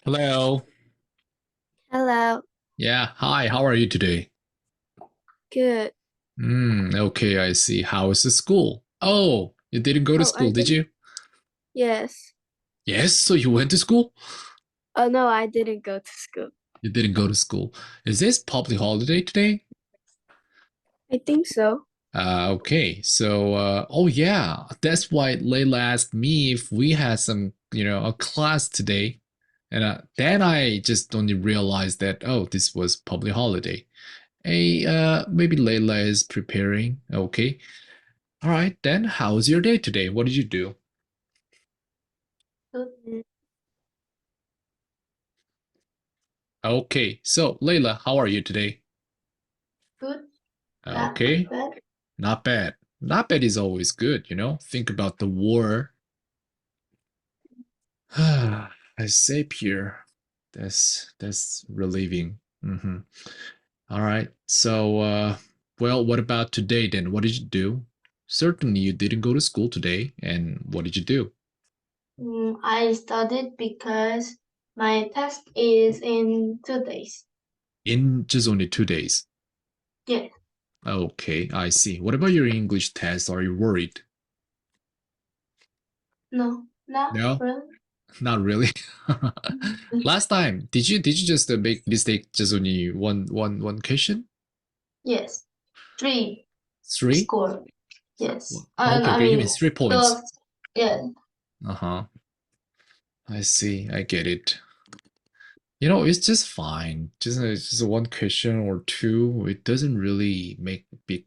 Hello. Hello. Yeah, hi, how are you today? Good. Okay, I see. How is the school? Oh, you didn't go to Oh, school, did you? yes. Yes, so you went to school? Oh, no, I didn't go to school. You didn't go to school. Is this public holiday today? I think so. Okay, so, oh yeah, that's why Layla asked me if we had a class today. And then I just only realized that, oh, this was public holiday. Hey, maybe Layla is preparing. Okay. All right, then how's your day today? What did you do? Mm, Okay, so Layla, how are you today? Good. Not Okay, bad. not bad. Not bad is always good, you know? Think about the war. I say here. That's relieving. All right. So, well, what about today then? What did you do? Certainly you didn't go to school today. And what did you do? I studied because my test is in 2 days. In just only 2 days. Yes. Okay, I see. What about your English test? Are you worried? No, not No? really. Not really. Last time, did you just make mistake just only one question? Yes. Three Three? score. Yes. Okay, I okay. You mean, mean 3 points. the, yeah. Uh-huh. I see. I get it. You know, it's just fine. Just one question or two. It doesn't really make a big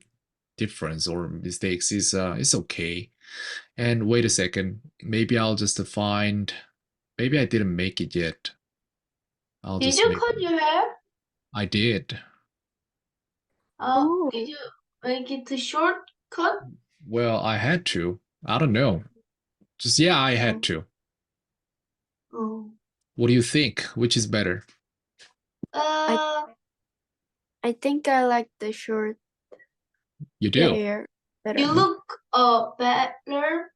difference or mistakes. It's okay. And wait a second. Maybe I'll just find. Maybe I didn't make it yet. I'll Did just you make. cut your hair? I did. Oh, did you make it a short cut? Well, I had to. I don't know. Just yeah, I had Oh, to. oh. What do you think? Which is better? I think I like the short You Yeah. do. hair better. You look better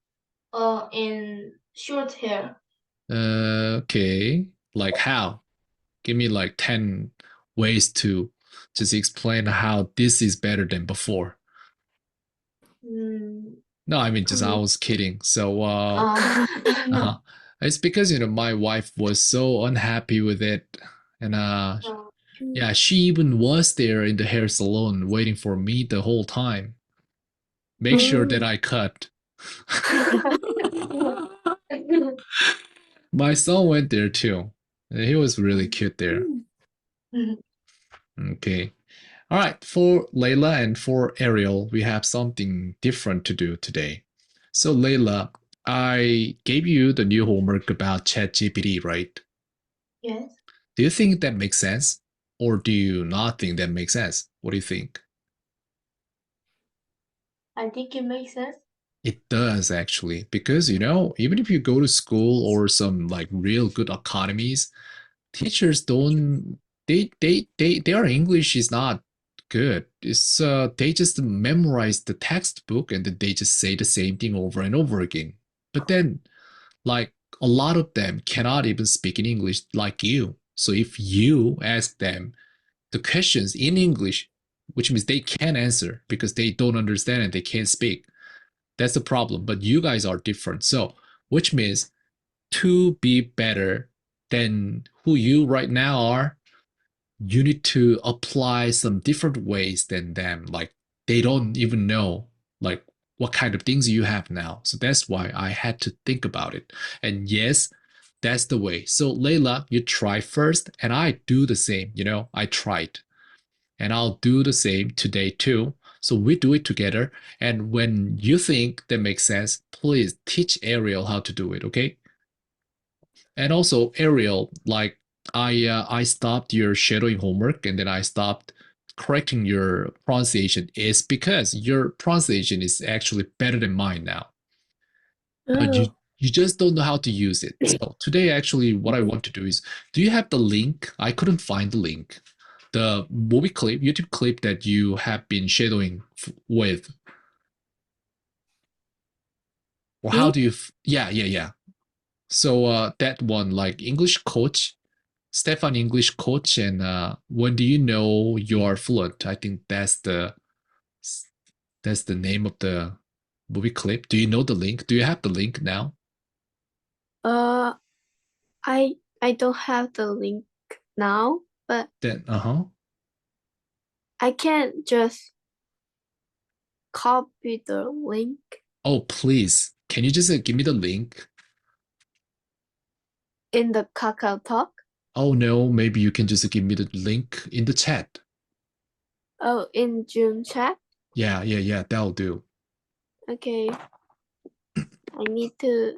in short hair. Okay. Like how? Give me like 10 ways to just explain how this is better than before. Mm, No, I mean just I um, was kidding. So uh, uh it's because my wife was so unhappy with it and yeah, she even was there in the hair salon waiting for me the whole time. Make sure that I cut. My son went there too. He was really cute there. Okay. All right. For Layla and for Ariel, we have something different to do today. So, Layla, I gave you the new homework about ChatGPT, right? Yes, Do you think that makes sense? Or do you not think that makes sense? What do you think? I think it makes sense. It does actually, because even if you go to school or some like real good academies, teachers don't their English is not good. It's they just memorize the textbook and then they just say the same thing over and over again. But then like a lot of them cannot even speak in English like you. So if you ask them the questions in English, which means they can't answer because they don't understand and they can't speak. That's the problem. But you guys are different. So which means to be better than who you right now are, you need to apply some different ways than them. Like they don't even know like what kind of things you have now. So that's why I had to think about it. And yes, that's the way. So Layla, you try first and I do the same. I tried and I'll do the same today too. So we do it together. And when you think that makes sense, please teach Ariel how to do it, okay? And also, Ariel, like I stopped your shadowing homework and then I stopped correcting your pronunciation is because your pronunciation is actually better than mine now. But you Oh, you just don't know how to use it. So today, actually, what I want to do is, do you have the link? I couldn't find the link. The movie clip, YouTube clip that you have been shadowing with, or how me? do you? Yeah, yeah, yeah. So that one, like English coach. Stefan English coach, and when do you know you are fluent? I think that's the name of the movie clip. Do you know the link? Do you have the link now? I don't have the link now, but Then I can just copy the link. Oh, please. Can you just give me the link? In the Kaakaotalk? Oh no, maybe you can just give me the link in the chat. Oh, in Zoom chat? Yeah, that'll do. Okay. I need to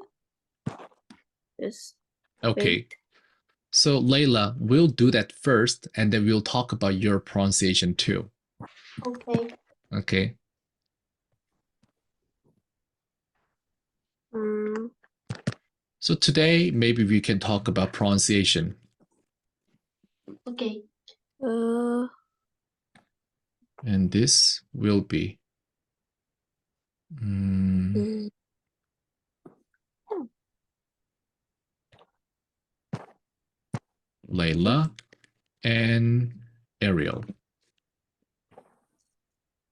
just Okay. wait. So Layla, we'll do that first, and then we'll talk about your pronunciation too. Okay. Okay. So today, maybe we can talk about pronunciation. Okay. And this will be Layla and Ariel.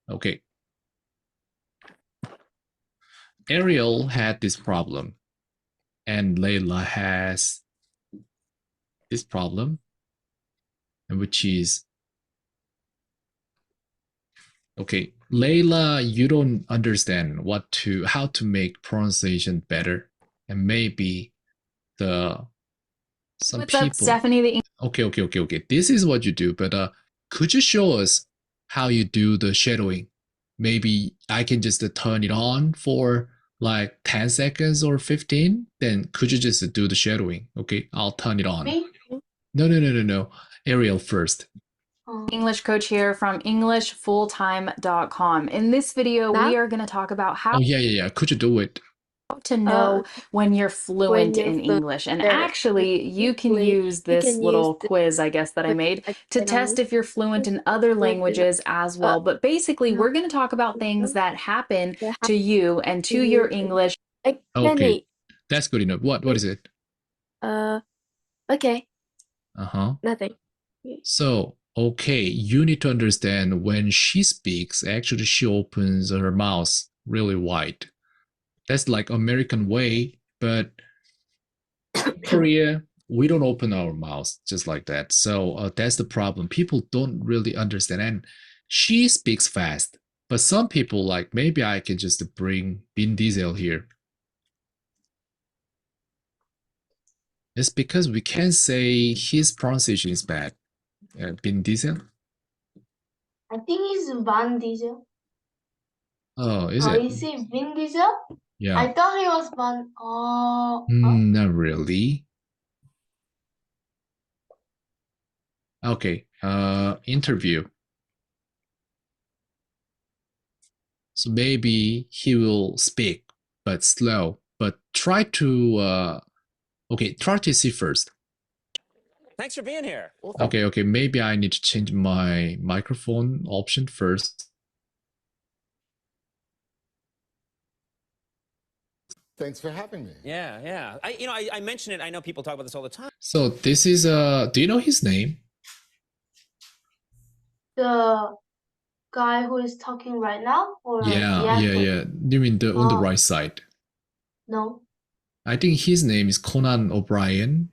Okay. Ariel had this problem, and Layla has this problem, which is, okay, Layla, you don't understand how to make pronunciation better, and maybe some What's people. up, Stephanie? Okay. This is what you do, but could you show us how you do the shadowing? Maybe I can just turn it on for like 10 seconds or 15. Then could you just do the shadowing? Okay, I'll turn it on. Me? No. Ariel first. English coach here from EnglishFulltime.com. In this video, we are going to talk about how Oh, yeah. Could you do it? to know when you're fluent in English. And actually, you can use this little quiz, I guess, that I made to test if you're fluent in other languages as well. But basically, we're going to talk about things that happen to you and to your English. Okay, that's good enough. What is it? Okay. Nothing. So, okay, you need to understand when she speaks, actually she opens her mouth really wide. That's like American way, but Korea, we don't open our mouths just like that. So that's the problem. People don't really understand. And she speaks fast, but some people, like, maybe I can just bring Vin Diesel here. It's because we can't say his pronunciation is bad. Vin Diesel? I think it's Van Diesel. Oh, is Oh, it? is it Vin Diesel? Yeah. I thought he was Van. Oh. Not really. Okay. Interview. So maybe he will speak, but slow. But try to try to see first. Thanks for being here. Okay. Maybe I need to change my microphone option first. Thanks for having me. Yeah. I mention it. I know people talk about this all the time. So this is do you know his name? The guy who is talking right now? Or Yeah. You mean on the right side? No. I think his name is Conan O'Brien,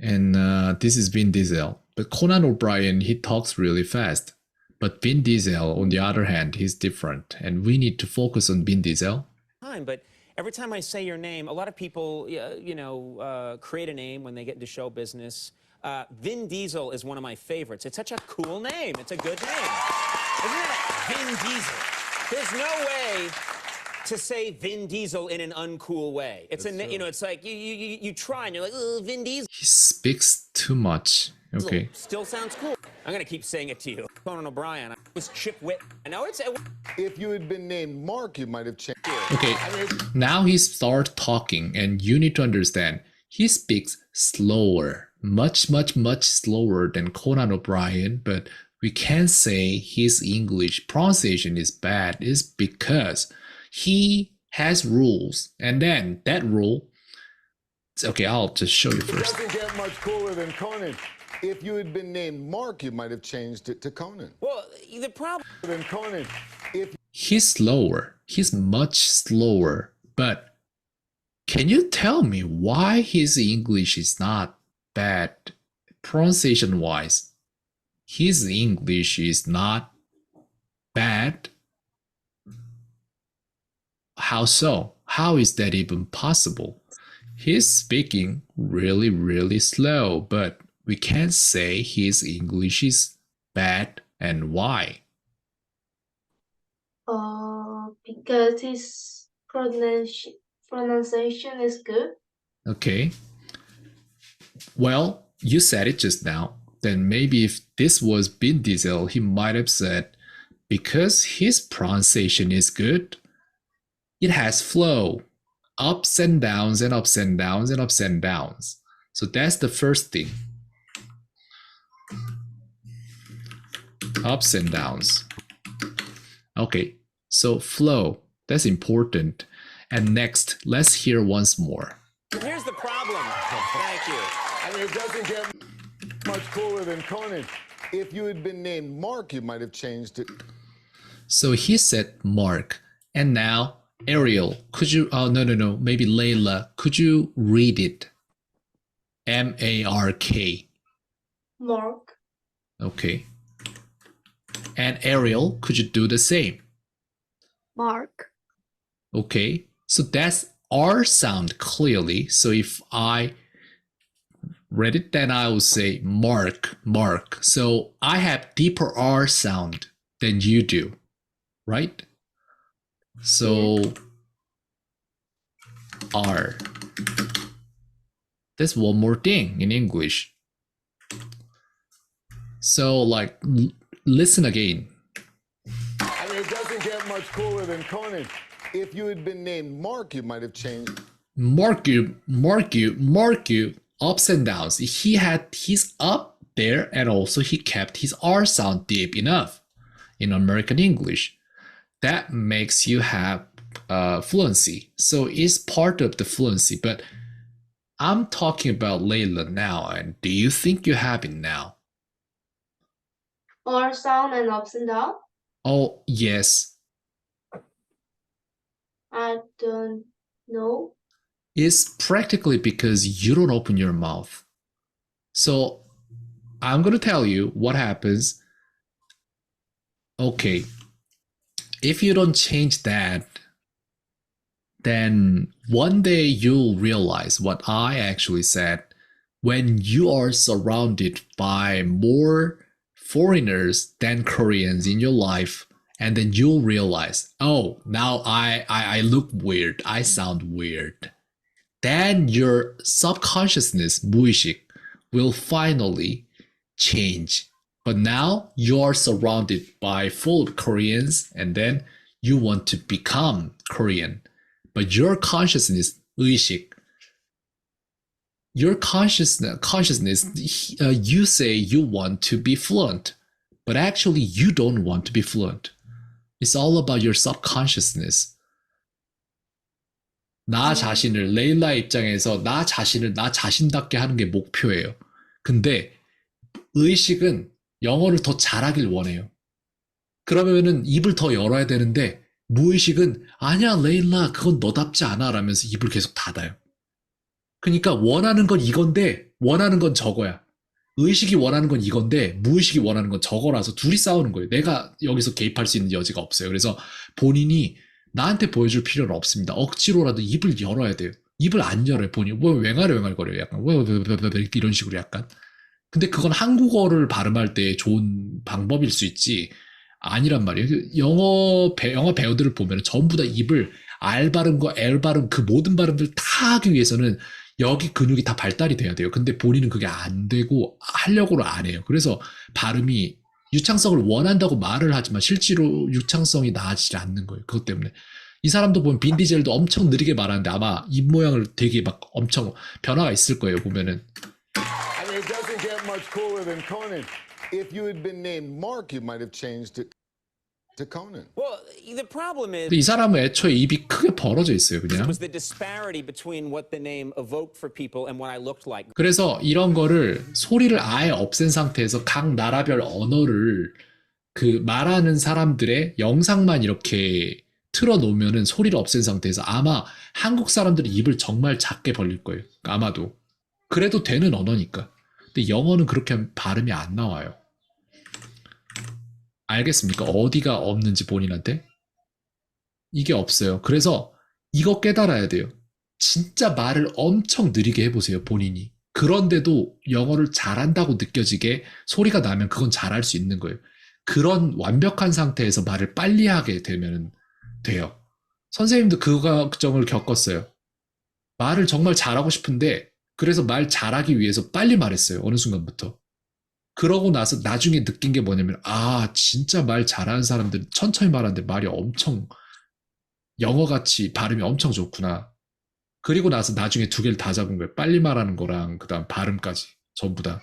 and this is Vin Diesel. But Conan O'Brien, he talks really fast. But Vin Diesel, on the other hand, he's different, and we need to focus on Vin Diesel. But every time I say your name, a lot of people, create a name when they get into show business. Vin Diesel is one of my favorites. It's such a cool name. It's a good name. Isn't it? Vin Diesel. There's no way to say Vin Diesel in an uncool way. It's it's like you try and you're like, oh, Vin Diesel. He speaks too much. Okay. Still sounds cool. I'm gonna keep saying it to you. Conan O'Brien. I was Chip Witt. I know it's. If you had been named Mark, you might have changed. Okay. Now he starts talking, and you need to understand. He speaks slower, much slower than Conan O'Brien, but we can't say his English pronunciation is bad. It's because he has rules, and then that rule, Okay, I'll just show you It first. doesn't get much cooler than Conan. If you had been named Mark, you might have changed it to Conan. Well, the problem. Than Conan. If He's slower. He's much slower. But can you tell me why his English is not bad pronunciation-wise? His English is not bad. How so? How is that even possible? He's speaking really, really slow, but we can't say his English is bad. And why? Because his pronunciation is good. Okay. Well, you said it just now. Then maybe if this was Vin Diesel, he might have said, because his pronunciation is good, it has flow, ups and downs and ups and downs and ups and downs. So that's the first thing. Ups and downs. Okay, so flow, that's important. And next, let's hear once more. Here's the problem. Thank you. I mean, it doesn't get much cooler than Conan. If you had been named Mark, you might have changed it. So he said Mark. And now, Ariel, could you, no, maybe Layla, could you read it? M-A-R-K. Mark. Okay. And Ariel, could you do the same? Mark. Okay. So that's R sound clearly. So if I read it, then I will say Mark, Mark. So I have deeper R sound than you do, right? So R. That's one more thing in English. So like, listen again. I mean, it doesn't get much cooler than Conan. If you had been named Mark, you might have changed. Mark you, ups and downs. He's up there, and also he kept his R sound deep enough in American English. That makes you have fluency. So it's part of the fluency, but I'm talking about Layla now, and do you think you have it now? R sound and ups and down? Oh, yes. I don't know. It's practically because you don't open your mouth. So I'm going to tell you what happens. Okay. If you don't change that, then one day you'll realize what I actually said. When you are surrounded by more foreigners than Koreans in your life, and then you'll realize, oh, now I look weird, I sound weird. Then your subconsciousness, 무의식, will finally change. But now you are surrounded by full of Koreans, and then you want to become Korean. But your consciousness, 의식, your consciousness, you say you want to be fluent, but actually you don't want to be fluent. It's all about your subconsciousness. 나 자신을, 레일라 입장에서 나 자신을 나 자신답게 하는 게 목표예요. 근데 의식은 영어를 더 잘하길 원해요. 그러면은 입을 더 열어야 되는데 무의식은 아니야 레일라 그건 너답지 않아 라면서 입을 계속 닫아요. 그러니까 원하는 건 이건데 원하는 건 저거야. 의식이 원하는 건 이건데 무의식이 원하는 건 저거라서 둘이 싸우는 거예요. 내가 여기서 개입할 수 있는 여지가 없어요. 그래서 본인이 나한테 보여줄 필요는 없습니다. 억지로라도 입을 열어야 돼요. 입을 안 열어요. 본인이 뭐 왱알왱알거려요. 약간 이런 식으로 약간. 근데 그건 한국어를 발음할 때 좋은 방법일 수 있지 아니란 말이에요. 영어 배우들을 보면 전부 다 입을 R 발음과 L 발음 그 모든 발음들 다 하기 위해서는 여기 근육이 다 발달이 돼야 돼요. 근데 본인은 그게 안 되고 하려고는 안 해요. 그래서 발음이 유창성을 원한다고 말을 하지만 실제로 유창성이 나아지지 않는 거예요. 그것 때문에. 이 사람도 보면 빈 디젤도 엄청 느리게 말하는데 아마 입 모양을 되게 막 엄청 변화가 있을 거예요. 보면은. I mean, it doesn't get much cooler than Conan. If you had been named Mark, you might have changed it. to Conan. Well, the problem is 근데 이 사람은 애초에 입이 크게 벌어져 있어요, it 그냥. was the disparity between what the name evoked for people and what I looked like. 그래서 이런 거를 소리를 아예 없앤 상태에서 각 나라별 언어를 그 말하는 사람들의 영상만 이렇게 틀어놓으면은 소리를 없앤 상태에서 아마 한국 사람들이 입을 정말 작게 벌릴 거예요. 아마도. 그래도 되는 언어니까. 근데 영어는 그렇게 하면 발음이 안 나와요. 알겠습니까? 어디가 없는지 본인한테? 이게 없어요. 그래서 이거 깨달아야 돼요. 진짜 말을 엄청 느리게 해보세요, 본인이. 그런데도 영어를 잘한다고 느껴지게 소리가 나면 그건 잘할 수 있는 거예요. 그런 완벽한 상태에서 말을 빨리 하게 되면 돼요. 선생님도 그 과정을 겪었어요. 말을 정말 잘하고 싶은데 그래서 말 잘하기 위해서 빨리 말했어요. 어느 순간부터. 그러고 나서 나중에 느낀 게 뭐냐면 아 진짜 말 잘하는 사람들은 천천히 말하는데 말이 엄청 영어같이 발음이 엄청 좋구나. 그리고 나서 나중에 두 개를 다 잡은 거예요. 빨리 말하는 거랑 그 다음 발음까지 전부 다.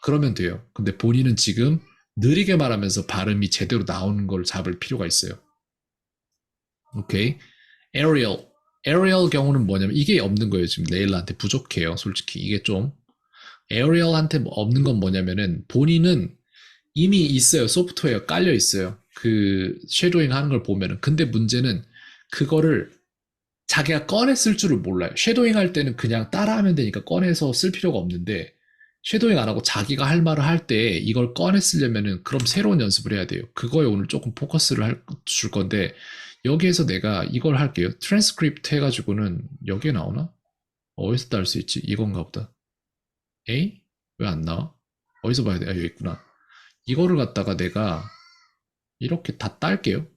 그러면 돼요. 근데 본인은 지금 느리게 말하면서 발음이 제대로 나오는 걸 잡을 필요가 있어요. 오케이. Ariel 경우는 뭐냐면 이게 없는 거예요. 지금 레일라한테 부족해요. 솔직히 이게 좀 Ariel한테 없는 건 뭐냐면은 본인은 이미 있어요. 소프트웨어 깔려 있어요. 그 쉐도잉 하는 걸 보면은. 근데 문제는 그거를 자기가 꺼내 쓸 줄을 몰라요. 쉐도잉 할 때는 그냥 따라하면 되니까 꺼내서 쓸 필요가 없는데 쉐도잉 안 하고 자기가 할 말을 할 때 이걸 꺼내 쓰려면은 그럼 새로운 연습을 해야 돼요. 그거에 오늘 조금 포커스를 줄 건데 여기에서 내가 이걸 할게요. 트랜스크립트 해가지고는 여기에 나오나? 어디서 딸 수 있지? 이건가 보다. 에이? 왜 안 나와? 어디서 봐야 돼? 아, 여기 있구나. 이거를 갖다가 내가 이렇게 다 딸게요.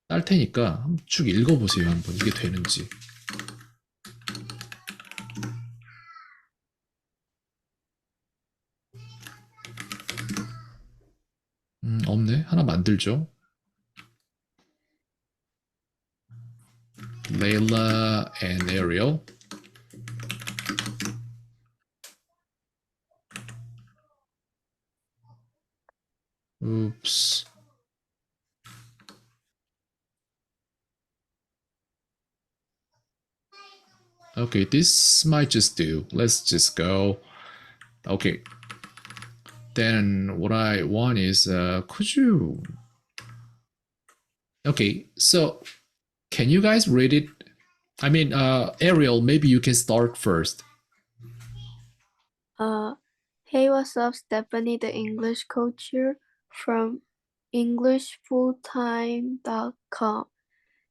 딸 테니까 한번 쭉 읽어보세요. 한번 이게 되는지. 없네. 하나 만들죠. Layla and Ariel. Oops. Okay, this might just do. Let's just go. Okay. Then what I want is, could you... Okay, so can you guys read it? I mean, Ariel, maybe you can start first. Hey, what's up, Stephanie, the English coach here from EnglishFulltime.com.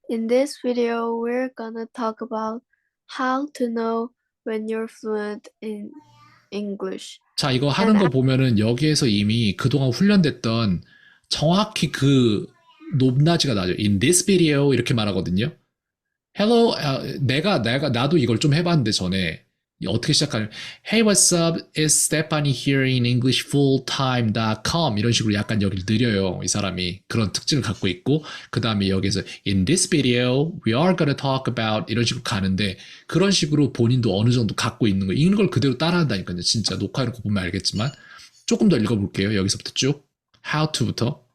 In this video, we're gonna talk about how to know when you're fluent in English. 자, 이거 하는 거 보면은 여기에서 이미 그동안 훈련됐던 정확히 그 높낮이가 나죠. In this video 이렇게 말하거든요. Hello, 나도 이걸 좀 해봤는데 전에 어떻게 시작하냐면 Hey, what's up? It's Stephanie here in EnglishFulltime.com 이런 식으로 약간 여기를 느려요. 이 사람이 그런 특징을 갖고 있고 그 다음에 여기서 In this video, we are gonna talk about 이런 식으로 가는데 그런 식으로 본인도 어느 정도 갖고 있는 거 읽는 걸 그대로 따라한다니까요. 진짜 녹화해놓고 보면 알겠지만 조금 더 읽어볼게요. 여기서부터 쭉 How to부터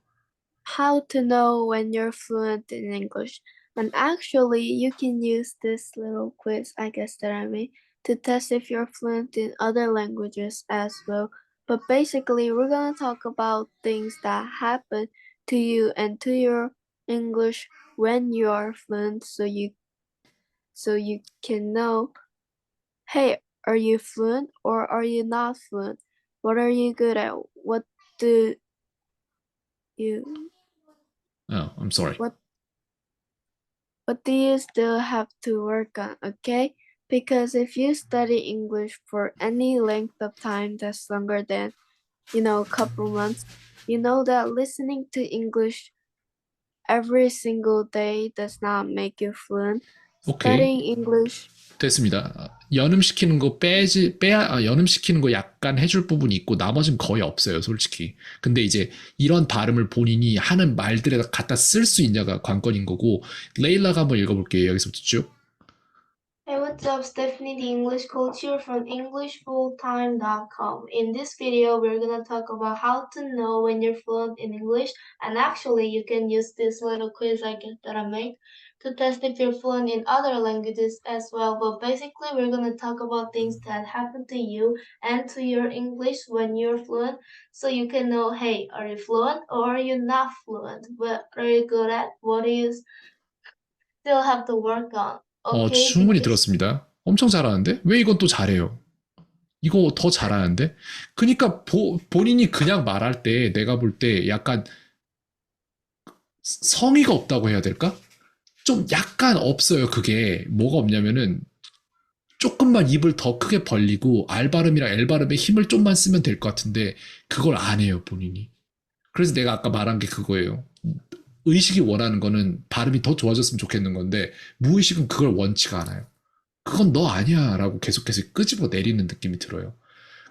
How to know when you're fluent in English. And actually, you can use this little quiz, I guess, that I made to test if you're fluent in other languages as well. But basically, we're gonna talk about things that happen to you and to your English when you are fluent, so you can know, hey, are you fluent or are you not fluent? What are you good at? What do you Oh, I'm sorry. What do you still have to work on, okay? Because if you study English for any length of time that's longer than, a couple months, you know that listening to English every single day does not make you fluent. 오케이. Studying English. 됐습니다. 연음시키는 거 연음시키는 거 약간 해줄 부분이 있고 나머지는 거의 없어요, 솔직히. 근데 이제 이런 발음을 본인이 하는 말들에다 갖다 쓸 수 있냐가 관건인 거고 레일라가 한번 읽어볼게요. 여기서부터 쭉. Hey, what's up? Stephanie, the English coach here from EnglishFullTime.com. In this video, we're gonna talk about how to know when you're fluent in English, and actually, you can use this little quiz that I made to test if you're fluent in other languages as well. But basically, we're gonna talk about things that happen to you and to your English when you're fluent, so you can know, hey, are you fluent or are you not fluent? What are you good at? What do you still have to work on? Okay, 충분히 because 들었습니다. 엄청 잘하는데? 왜 이건 또 잘해요? 이거 더 잘하는데? 그러니까 본인이 그냥 말할 때 내가 볼 때 약간 성의가 없다고 해야 될까? 좀 약간 없어요. 그게 뭐가 없냐면은 조금만 입을 더 크게 벌리고 알 발음이랑 엘 발음에 힘을 좀만 쓰면 될 것 같은데 그걸 안 해요, 본인이. 그래서 내가 아까 말한 게 그거예요. 의식이 원하는 거는 발음이 더 좋아졌으면 좋겠는 건데 무의식은 그걸 원치가 않아요. 그건 너 아니야 라고 계속해서 끄집어 내리는 느낌이 들어요.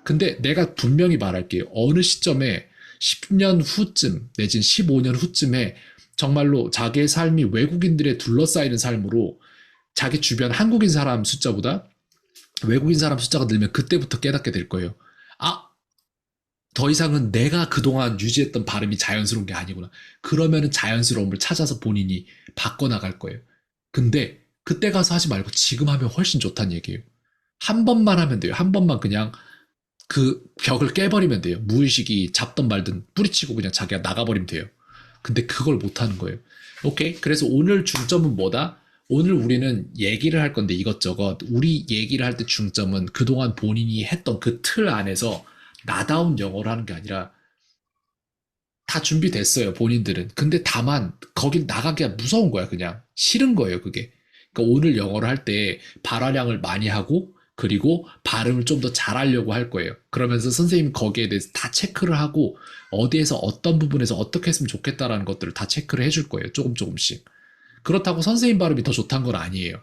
근데 내가 분명히 말할게요. 어느 시점에 10년 후쯤 내지는 15년 후쯤에 정말로 자기의 삶이 외국인들에 둘러싸이는 삶으로 자기 주변 한국인 사람 숫자보다 외국인 사람 숫자가 늘면 그때부터 깨닫게 될 거예요. 아, 더 이상은 내가 그동안 유지했던 발음이 자연스러운 게 아니구나. 그러면은 자연스러움을 찾아서 본인이 바꿔나갈 거예요. 근데 그때 가서 하지 말고 지금 하면 훨씬 좋다는 얘기예요. 한 번만 하면 돼요. 한 번만 그냥 그 벽을 깨버리면 돼요. 무의식이 잡든 말든 뿌리치고 그냥 자기가 나가버리면 돼요. 근데 그걸 못하는 거예요. 오케이? 그래서 오늘 중점은 뭐다? 오늘 우리는 얘기를 할 건데 이것저것 우리 얘기를 할 때 중점은 그동안 본인이 했던 그 틀 안에서 나다운 영어를 하는 게 아니라 다 준비됐어요, 본인들은. 근데 다만 거길 나가기가 무서운 거야, 그냥. 싫은 거예요, 그게. 그러니까 오늘 영어를 할 때 발화량을 많이 하고 그리고 발음을 좀 더 잘하려고 할 거예요. 그러면서 선생님 거기에 대해서 다 체크를 하고 어디에서 어떤 부분에서 어떻게 했으면 좋겠다라는 것들을 다 체크를 해줄 거예요, 조금씩. 그렇다고 선생님 발음이 더 좋다는 건 아니에요.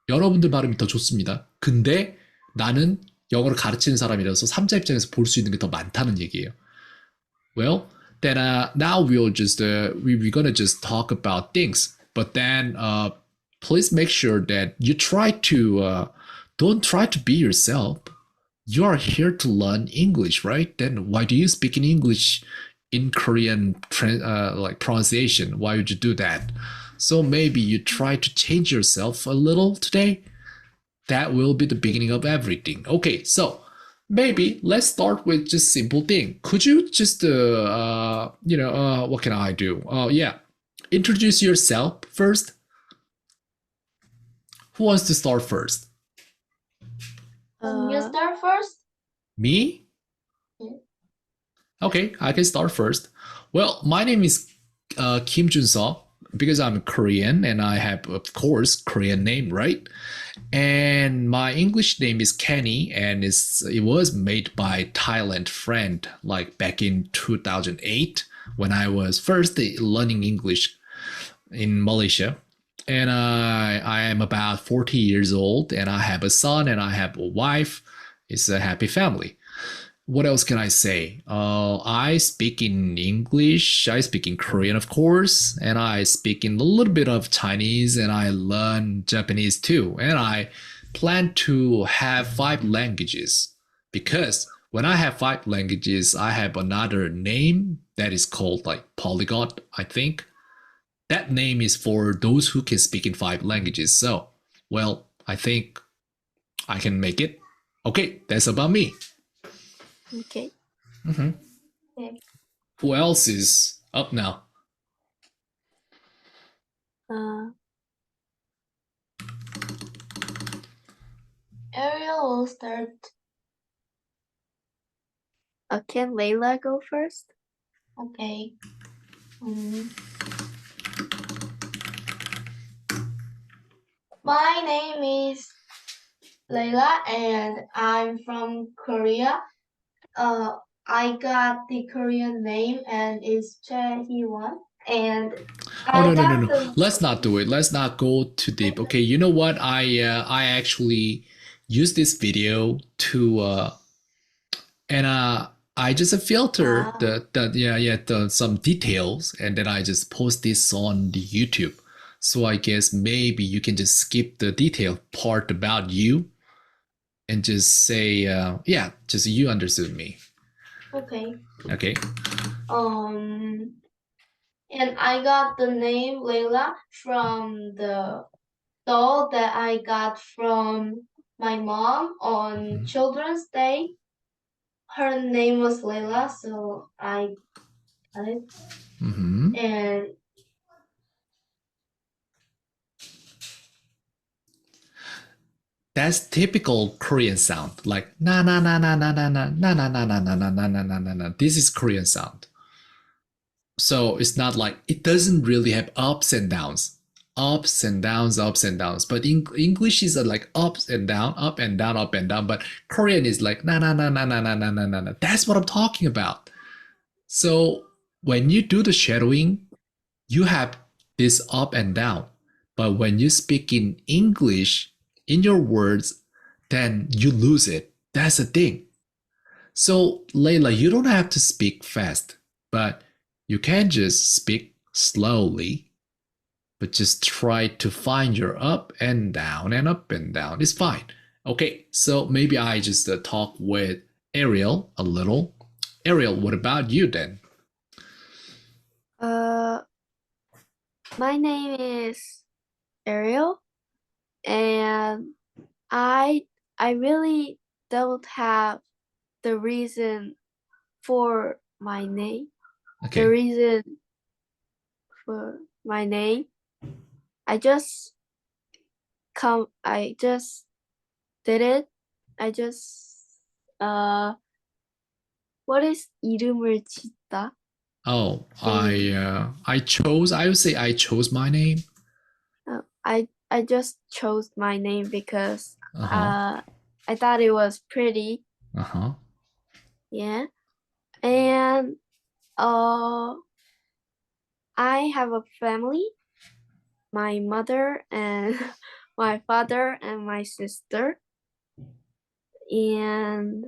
여러분들 발음이 더 좋습니다. 근데 나는 영어를 가르치는 사람이라서 3자 입장에서 볼 수 있는 게 더 많다는 얘기예요. Well, then now we're gonna just talk about things, but then please make sure that you don't try to be yourself. You are here to learn English, right? Then why do you speak in English in Korean like pronunciation? Why would you do that? So maybe you try to change yourself a little today. That will be the beginning of everything. Okay, so maybe let's start with just simple thing. Could you just, what can I do? Yeah, introduce yourself first. Who wants to start first? you start first? Me? Yeah. Okay, I can start first. Well, my name is Kim Jun-seo because I'm Korean and I have, of course, Korean name, right? And my English name is Kenny, and it was made by Thailand friend like back in 2008 when I was first learning English in Malaysia. And I am about 40 years old, and I have a son and I have a wife. It's a happy family. What else can I say? I speak in English, I speak in Korean, of course, and I speak in a little bit of Chinese, and I learn Japanese too. And I plan to have 5 languages because when I have 5 languages, I have another name that is called like polyglot, I think. That name is for those who can speak in 5 languages. So, well, I think I can make it. Okay, that's about me. Okay. Who else is up now? Ariel will start. Can Layla go first? Okay. My name is Layla and I'm from Korea. I got the Korean name and it's Chae-Hee-won. And No. Let's not do it. Let's not go too deep. Okay, you know what? I actually used this video to I just filter some details, and then I just post this on the YouTube. So I guess maybe you can just skip the detailed part about you and just say, yeah, just you understood me. Okay. Okay. And I got the name Layla from the doll that I got from my mom on Children's Day. Her name was Layla, so I got it. And that's typical Korean sound, like na na na na na na na na na na na na na na na na na na. This is Korean sound. So it's not like, it doesn't really have ups and downs. Ups and downs, ups and downs. But English is like ups and down, up and down, up and down. But Korean is like na na na na na na na na na na. That's what I'm talking about. So when you do the shadowing, you have this up and down. But when you speak in English, in your words, then you lose it. That's the thing. So Layla, you don't have to speak fast, but you can just speak slowly, but just try to find your up and down and up and down. It's fine. Okay, so maybe I just talk with Ariel a little. Ariel, what about you then? My name is Ariel, and I really don't have the reason for my name. Okay. The reason for my name, I just did it. What is 이름을 짓다? Oh, I would say I chose my name. I just chose my name because I thought it was pretty. Yeah. And I have a family, my mother and my father and my sister. And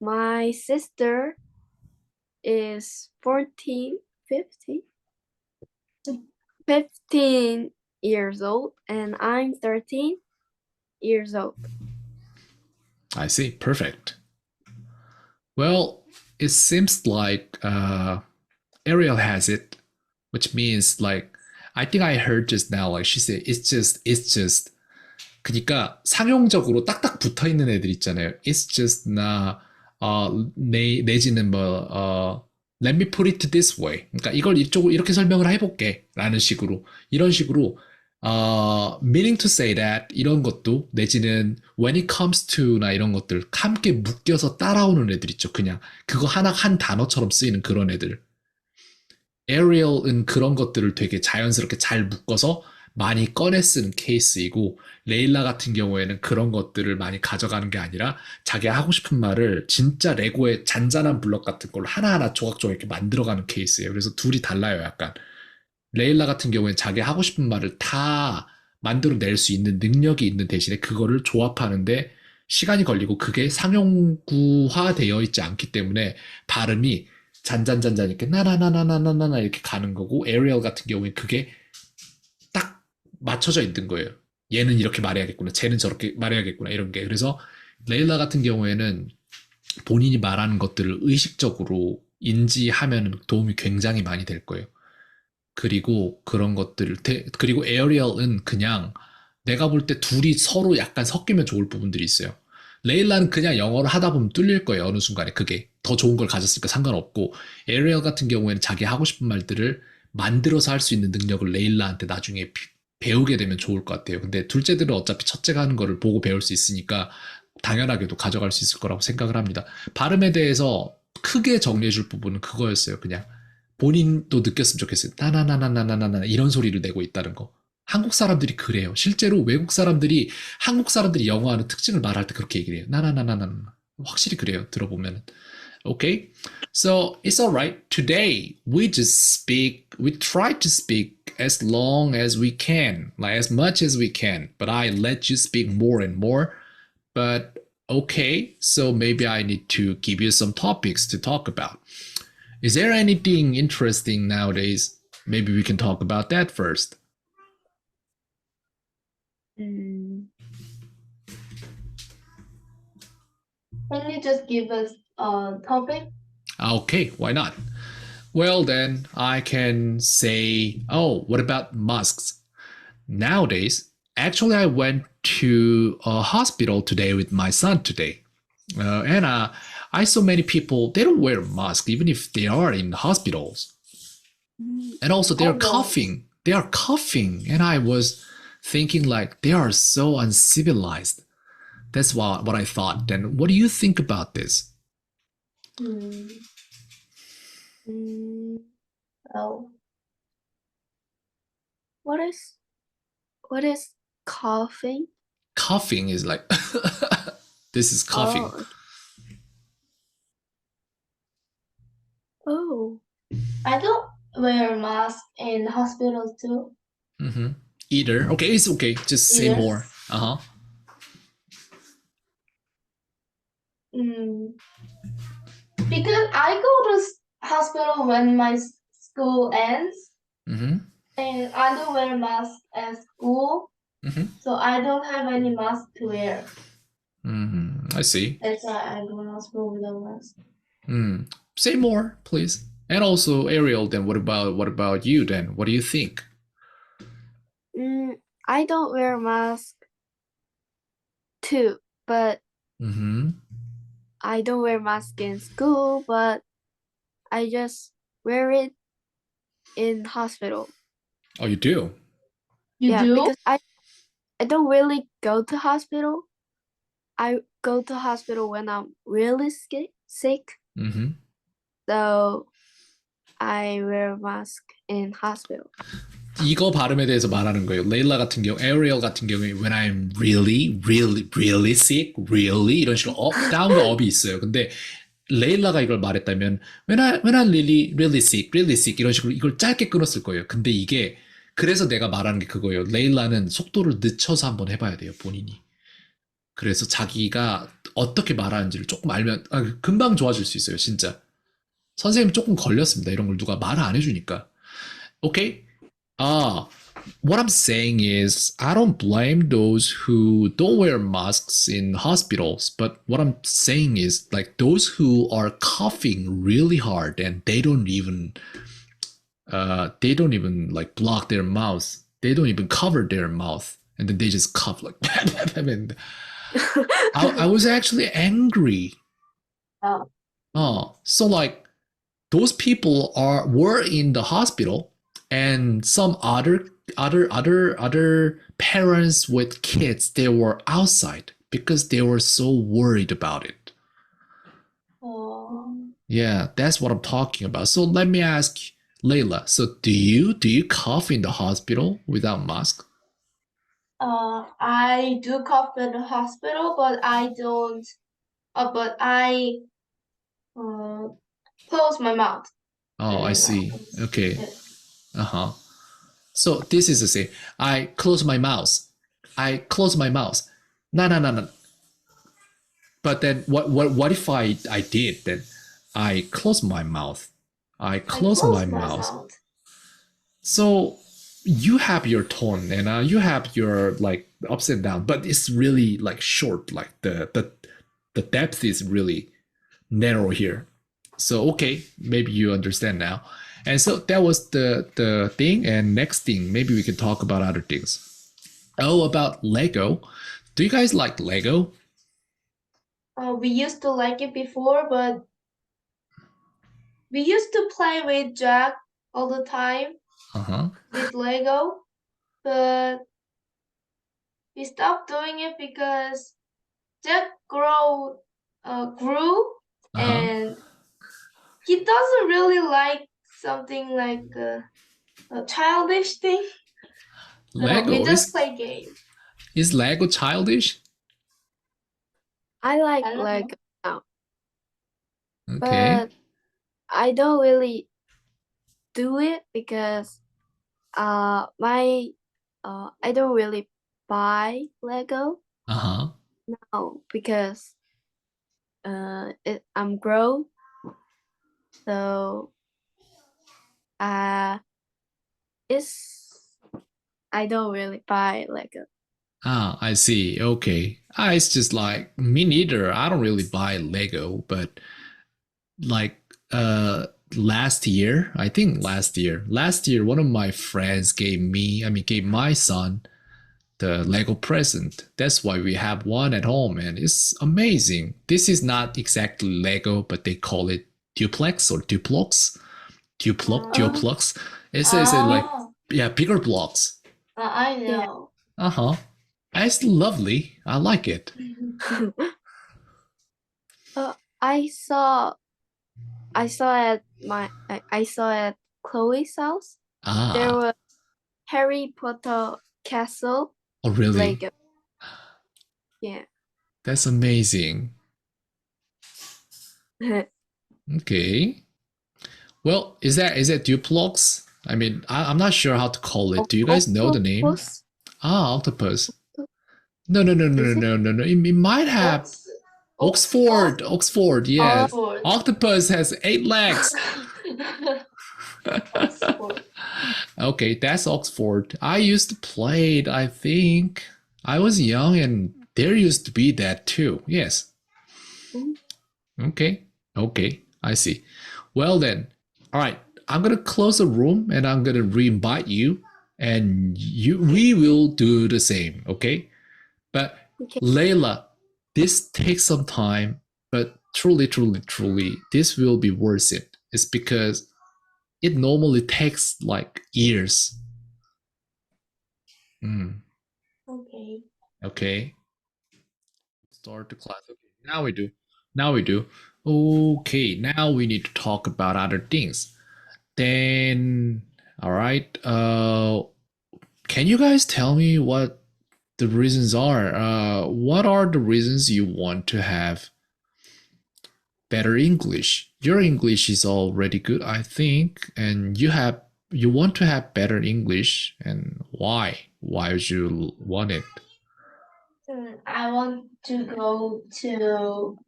my sister is 15 years old, and I'm 13 years old. I see. Perfect. Well, it seems like Ariel has it, which means like, I think I heard just now, like she said, it's just. 그러니까 상용적으로 딱딱 붙어 있는 애들 있잖아요. It's just 나 내지는 let me put it this way. 그러니까 이걸 이쪽으로 이렇게 설명을 해볼게 라는 식으로, 이런 식으로 meaning to say that 이런 것도, 내지는 when it comes to나 이런 것들 함께 묶여서 따라오는 애들 있죠. 그냥 그거 하나 한 단어처럼 쓰이는 그런 애들. Ariel은 그런 것들을 되게 자연스럽게 잘 묶어서 많이 꺼내 쓰는 케이스이고, 레일라 같은 경우에는 그런 것들을 많이 가져가는 게 아니라 자기가 하고 싶은 말을 진짜 레고의 잔잔한 블럭 같은 걸로 하나하나 조각조각 이렇게 만들어가는 케이스예요. 그래서 둘이 달라요, 약간. 레일라 같은 경우에는 자기 하고 싶은 말을 다 만들어낼 수 있는 능력이 있는 대신에 그거를 조합하는데 시간이 걸리고, 그게 상용구화되어 있지 않기 때문에 발음이 잔잔잔잔 이렇게 나나나나나나나 이렇게 가는 거고, 에리얼 같은 경우에 그게 딱 맞춰져 있는 거예요. 얘는 이렇게 말해야겠구나, 쟤는 저렇게 말해야겠구나, 이런 게. 그래서 레일라 같은 경우에는 본인이 말하는 것들을 의식적으로 인지하면 도움이 굉장히 많이 될 거예요. 그리고 그런 것들을, 그리고 에어리얼은 그냥 내가 볼 때 둘이 서로 약간 섞이면 좋을 부분들이 있어요. 레일라는 그냥 영어를 하다 보면 뚫릴 거예요, 어느 순간에. 그게 더 좋은 걸 가졌으니까 상관없고, 에어리얼 같은 경우에는 자기 하고 싶은 말들을 만들어서 할 수 있는 능력을 레일라한테 나중에 배우게 되면 좋을 것 같아요. 근데 둘째들은 어차피 첫째가 하는 거를 보고 배울 수 있으니까 당연하게도 가져갈 수 있을 거라고 생각을 합니다. 발음에 대해서 크게 정리해 줄 부분은 그거였어요. 그냥 본인도 느꼈으면 좋겠어요. 나나나나나나나 이런 소리를 내고 있다는 거. 한국 사람들이 그래요. 실제로 외국 사람들이, 한국 사람들이 영어하는 특징을 말할 때 그렇게 얘기를 해요. 나나나나나나. 확실히 그래요, 들어보면. Okay, so it's alright. Today we try to speak as long as we can, like as much as we can, but I let you speak more and more. But Okay, so maybe I need to give you some topics to talk about. Is there anything interesting nowadays? Maybe we can talk about that first. Mm, Can you just give us a topic? Okay, why not? Well, then I can say, oh, what about masks? Nowadays, actually, I went to a hospital today with my son today. And I saw many people, they don't wear masks even if they are in hospitals. And also they're coughing. They are coughing. And I was thinking like they are so uncivilized. That's what I thought. Then what do you think about this? Oh, what is coughing? Coughing is like this is coughing. Oh. I don't wear mask in hospitals too. Either. Okay, it's okay. Just say Either. more. Because I go to hospital when my school ends, and I don't wear mask at school, so I don't have any mask to wear. I see. That's why I go to hospital without mask. Say more, please. And also, Ariel, then what about you then? What do you think? I don't wear mask too, but I don't wear mask in school, but I just wear it in hospital. Oh, you do? You do? Because I don't really go to hospital. I go to hospital when I'm really sick. So I wear mask in hospital. 이거 발음에 대해서 말하는 거예요. 레일라 같은 경우, Ariel 같은 경우에 when I'm really, really, really sick, really 이런 식으로 다운과 업이 있어요. 근데 레일라가 이걸 말했다면 when I'm really, really sick, really sick 이런 식으로 이걸 짧게 끊었을 거예요. 근데 이게 그래서 내가 말하는 게 그거예요. 레일라는 속도를 늦춰서 한번 해봐야 돼요, 본인이. 그래서 자기가 어떻게 말하는지를 조금 알면 금방 좋아질 수 있어요, 진짜. 선생님 조금 걸렸습니다. 이런 걸 누가 말을 안 해주니까. Okay? What I'm saying is I don't blame those who don't wear masks in hospitals, but what I'm saying is like those who are coughing really hard and they don't even like block their mouth. They don't even cover their mouth, and then they just cough like that. I mean, I was actually angry. So like those people were in the hospital, and some other parents with kids, they were outside because they were so worried about it. Yeah, that's what I'm talking about. So let me ask Layla, so do you cough in the hospital without mask? I do cough in the hospital, but I don't. But I close my mouth. Oh, I see. Okay. So this is the same. I close my mouth. No. But then what if I did then? I close my mouth. I close my mouth. So you have your tone and you have your like ups and downs, but it's really like short. Like the depth is really narrow here. So okay, maybe you understand now. And so that was the thing. And next thing, maybe we can talk about other things. Oh, about Lego. Do you guys like Lego? We used to like it before, but we used to play with Jack all the time with Lego, but we stopped doing it because Jack grew and he doesn't really like something like a childish thing. Lego we just play games. Is Lego childish? I like Lego now. Okay. But I don't really do it because I don't really buy Lego. No, because I'm grown, so I don't really buy Lego. Ah, I see. Okay. It's just like me neither. I don't really buy Lego, but like last year, I think last year, one of my friends gave my son the Lego present. That's why we have one at home, and it's amazing. This is not exactly Lego, but they call it duplex or duplox. Duplex. It's like, yeah, bigger blocks. I know. Uh-huh. It's lovely. I like it. I saw at Chloe's house. There Ah, was Harry Potter castle oh really? Lego. Yeah. That's amazing. Okay. Well, is that duplex? I mean, I'm not sure how to call it. Do you guys know the name? Octopus? Ah, octopus. No. It might have Oxford. Oxford, yes. Oxford. Octopus has 8 legs. Oxford. Okay, that's Oxford. I used to play it, I think. I was young and there used to be that too. Yes. Okay, I see. Well then, all right. I'm gonna close the room and I'm gonna re-invite you, and we will do the same. Okay, but Okay. Layla, this takes some time, but truly, this will be worth it. It's because it normally takes like years. Okay. Start the class. Okay, now we do. Okay, now we need to talk about other things. Then, all right. Can you guys tell me what the reasons are? What are the reasons you want to have better English? Your English is already good, I think, and you want to have better English, and why? Why would you want it? I want to go to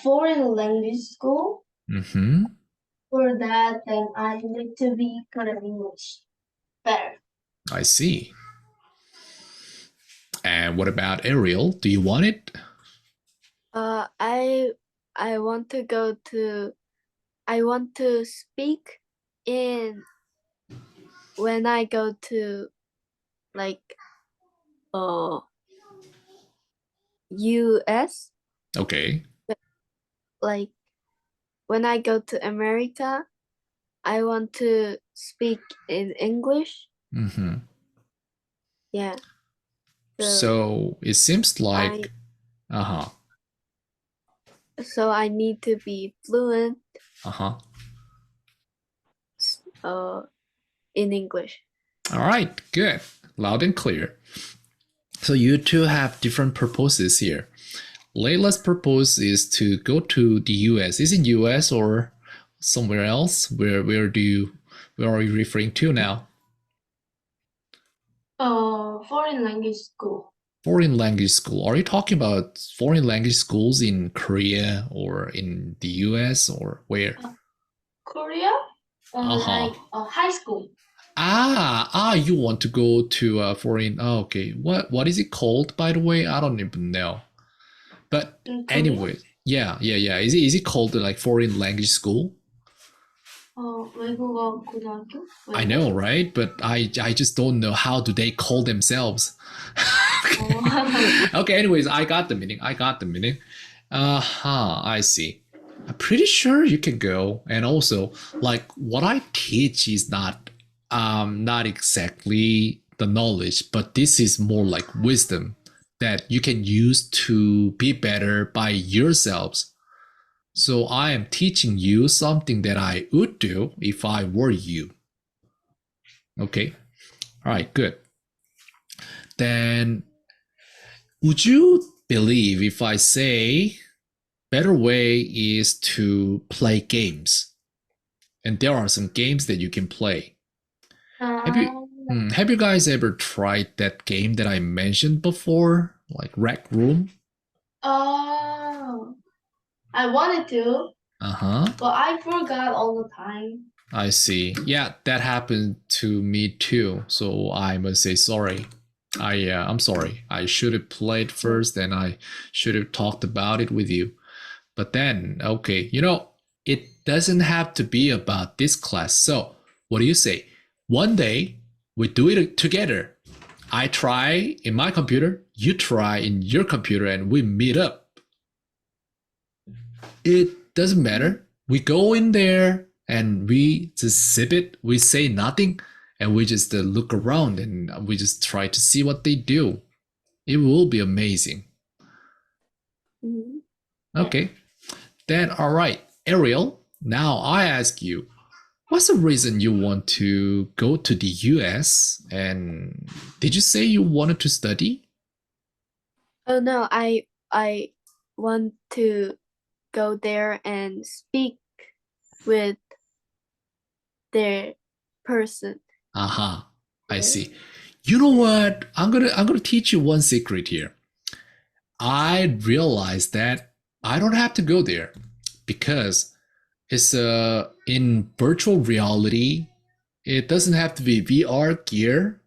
foreign language school. Mm-hmm. For that, then I need to be good at English better. I see. And what about Ariel? Do you want it? I want to go to. I want to speak in when I go to like US. Okay. Like when I go to America, I want to speak in English. Mm-hmm. Yeah. So it seems like So I need to be fluent in English. All right, good. Loud and clear. So you two have different purposes here. Layla's purpose is to go to the US. Is it US or somewhere else? Where are you referring to now? Foreign language school. Foreign language school. Are you talking about foreign language schools in Korea or in the US or where? Korea? Like high school. You want to go to a foreign. Oh, okay. What is it called, by the way? I don't even know. But anyway, yeah. Is it called like foreign language school? 외국어 고등학교? I know, right? But I just don't know how do they call themselves. Okay, anyways, I got the meaning. I see. I'm pretty sure you can go. And also, like, what I teach is not exactly the knowledge, but this is more like wisdom that you can use to be better by yourselves. So I am teaching you something that I would do if I were you. Okay. All right, good. Then would you believe if I say better way is to play games? And there are some games that you can play. Have you guys ever tried that game that I mentioned before? Like rec room? Oh, I wanted to, Uh-huh. but I forgot all the time. I see. Yeah, that happened to me too. So I must say sorry. I'm sorry. I should have played first and I should have talked about it with you. But then, okay, it doesn't have to be about this class. So what do you say? One day we do it together. I try in my computer, you try in your computer, and we meet up. It doesn't matter. We go in there and we just sip it. We say nothing and we just look around and we just try to see what they do. It will be amazing. Mhm. Okay. Then, all right, Ariel, now I ask you, what's the reason you want to go to the US? And did you say you wanted to study? Oh no, I want to go there and speak with their person. Aha, I see. You know what? I'm gonna teach you one secret here. I realized that I don't have to go there because it's in virtual reality. It doesn't have to be VR gear,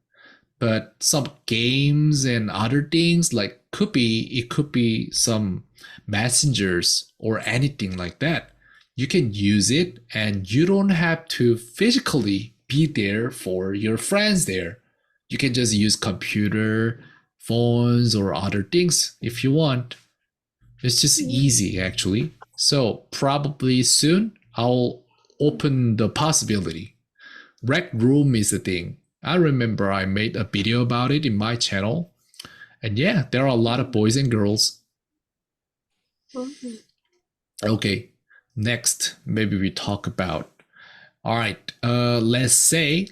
but some games and other things like it could be some messengers or anything like that. You can use it and you don't have to physically be there for your friends there. You can just use computer, phones, or other things if you want. It's just easy actually. So probably soon I'll open the possibility. Rec room is the thing. I remember I made a video about it in my channel. And yeah, there are a lot of boys and girls. Mhm. Okay, next, maybe we talk about. All right, let's say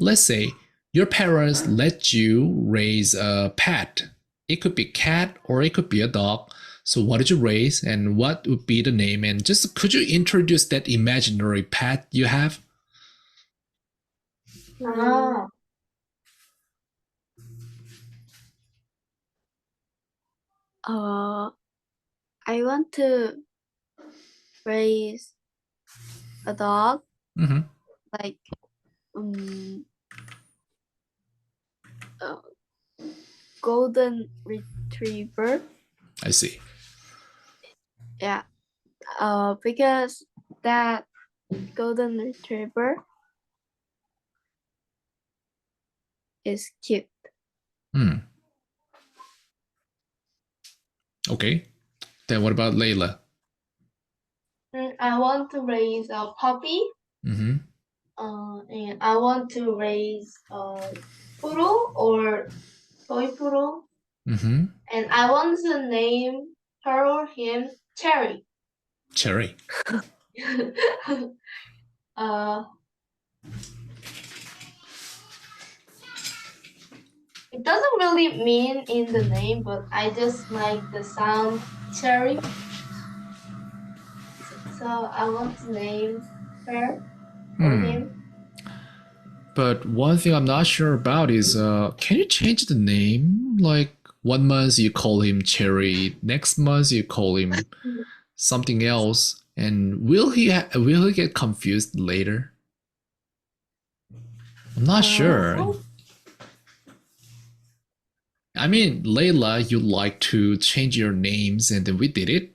your parents let you raise a pet. It could be a cat or it could be a dog. So what did you raise and what would be the name? And just could you introduce that imaginary pet you have? Ah, I want to raise a dog, Mm-hmm. like golden retriever. I see. Yeah. Because that golden retriever is cute. Hmm. Okay. Then what about Layla? I want to raise a puppy. Mm-hmm. And I want to raise a poodle or toy poodle. Mm-hmm. And I want to name her or him Cherry. Cherry. uh, it doesn't really mean in the name, but I just like the sound Cherry. So I want to name her or him. But one thing I'm not sure about is, can you change the name? Like 1 month you call him Cherry, next month you call him something else, and will he get confused later? I'm not sure. I mean, Layla, you like to change your names, and then we did it.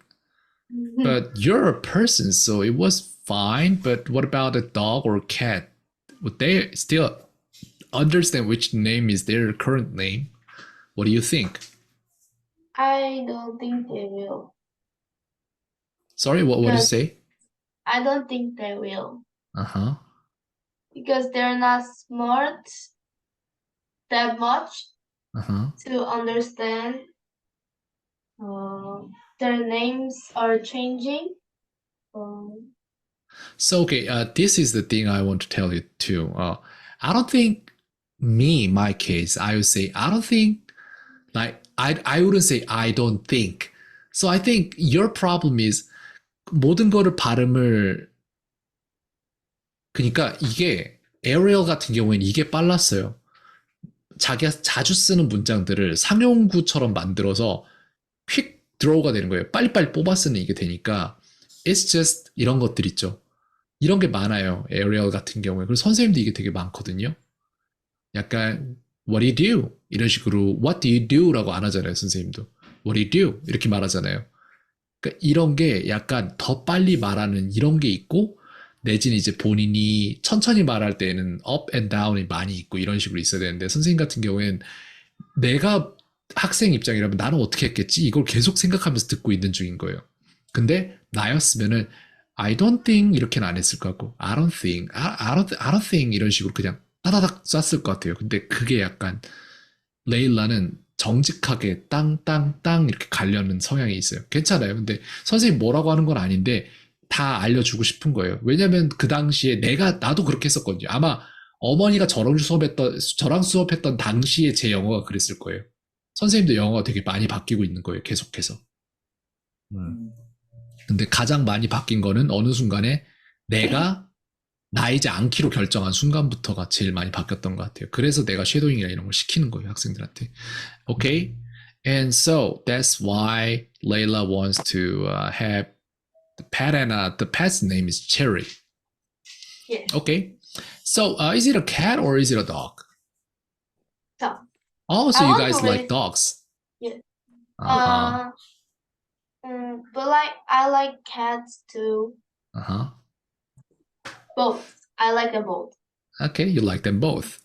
But you're a person, so it was fine. But what about a dog or cat? Would they still understand which name is their current name? What do you think? I don't think they will. Sorry, what did you Because say? I don't think they will. Uh-huh. Because they're not smart that much Uh-huh. to understand their names are changing. So, okay, this is the thing I want to tell you too. I don't think my case, I would say, I don't think, like, I wouldn't say I don't think. So I think your problem is 모든 거를 발음을, 그러니까 이게 에어리얼 같은 경우에는 이게 빨랐어요. 자기가 자주 쓰는 문장들을 상용구처럼 만들어서 퀵 드로우가 되는 거예요. 빨리빨리 뽑아 쓰는 이게 되니까 it's just 이런 것들 있죠. 이런 게 많아요. 에어리얼 같은 경우에. 그래서 선생님도 이게 되게 많거든요. 약간 what do you do? 이런 식으로 what do you do? 라고 안 하잖아요. 선생님도. what do you do? 이렇게 말하잖아요. 그러니까 이런 게 약간 더 빨리 말하는 이런 게 있고 내지는 이제 본인이 천천히 말할 때는 up and down이 많이 있고 이런 식으로 있어야 되는데 선생님 같은 경우에는 내가 학생 입장이라면 나는 어떻게 했겠지? 이걸 계속 생각하면서 듣고 있는 중인 거예요. 근데 나였으면은 I don't think 이렇게는 안 했을 것 같고 I don't think, I don't think 이런 식으로 그냥 따다닥 쐈을 것 같아요. 근데 그게 약간 레일라는 정직하게 땅땅땅 이렇게 가려는 성향이 있어요. 괜찮아요. 근데 선생님 뭐라고 하는 건 아닌데 다 알려주고 싶은 거예요. 왜냐면 그 당시에 나도 그렇게 했었거든요. 아마 어머니가 저랑 수업했던 당시에 제 영어가 그랬을 거예요. 선생님도 영어가 되게 많이 바뀌고 있는 거예요. 계속해서. 근데 가장 많이 바뀐 거는 어느 순간에 내가 나이지 않기로 결정한 순간부터가 제일 많이 바뀌었던 것 같아요. 그래서 내가 쉐도잉이나 이런 걸 시키는 거예요, 학생들한테. Okay? And so that's why Layla wants to have the pet, and the pet's name is Cherry. Yes. Okay. So is it a cat or is it a dog? So, Oh, so I you want guys to like read- dogs? Yeah. Uh-huh. But I like cats too. Uh-huh. Both. I like them both. Okay, you like them both.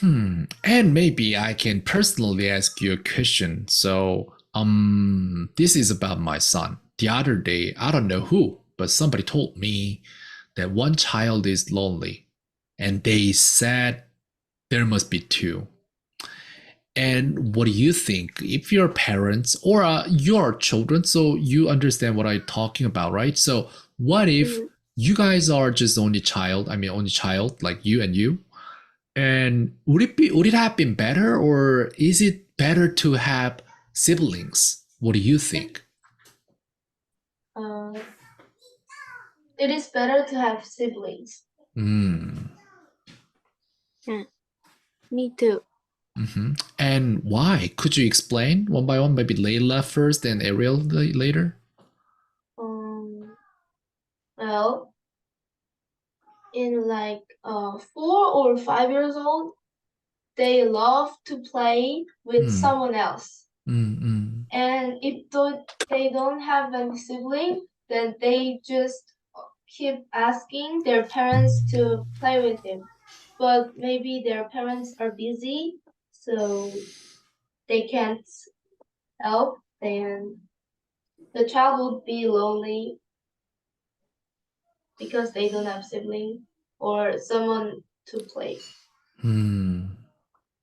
And maybe I can personally ask you a question. So, this is about my son. The other day, I don't know who, but somebody told me that one child is lonely, and they said there must be two. And what do you think? If you're parents or your children, so you understand what I'm talking about, right? So, what if you guys are just only child, like you and you? And would it have been better, or is it better to have siblings? What do you think? It is better to have siblings. Me too. And why? Could you explain one by one? Maybe Layla first and Ariel later? Well, in like 4 or 5 years old, they love to play with someone else. And if they don't have any sibling, then they just keep asking their parents to play with them. But maybe their parents are busy, so they can't help, then the child would be lonely because they don't have sibling or someone to play.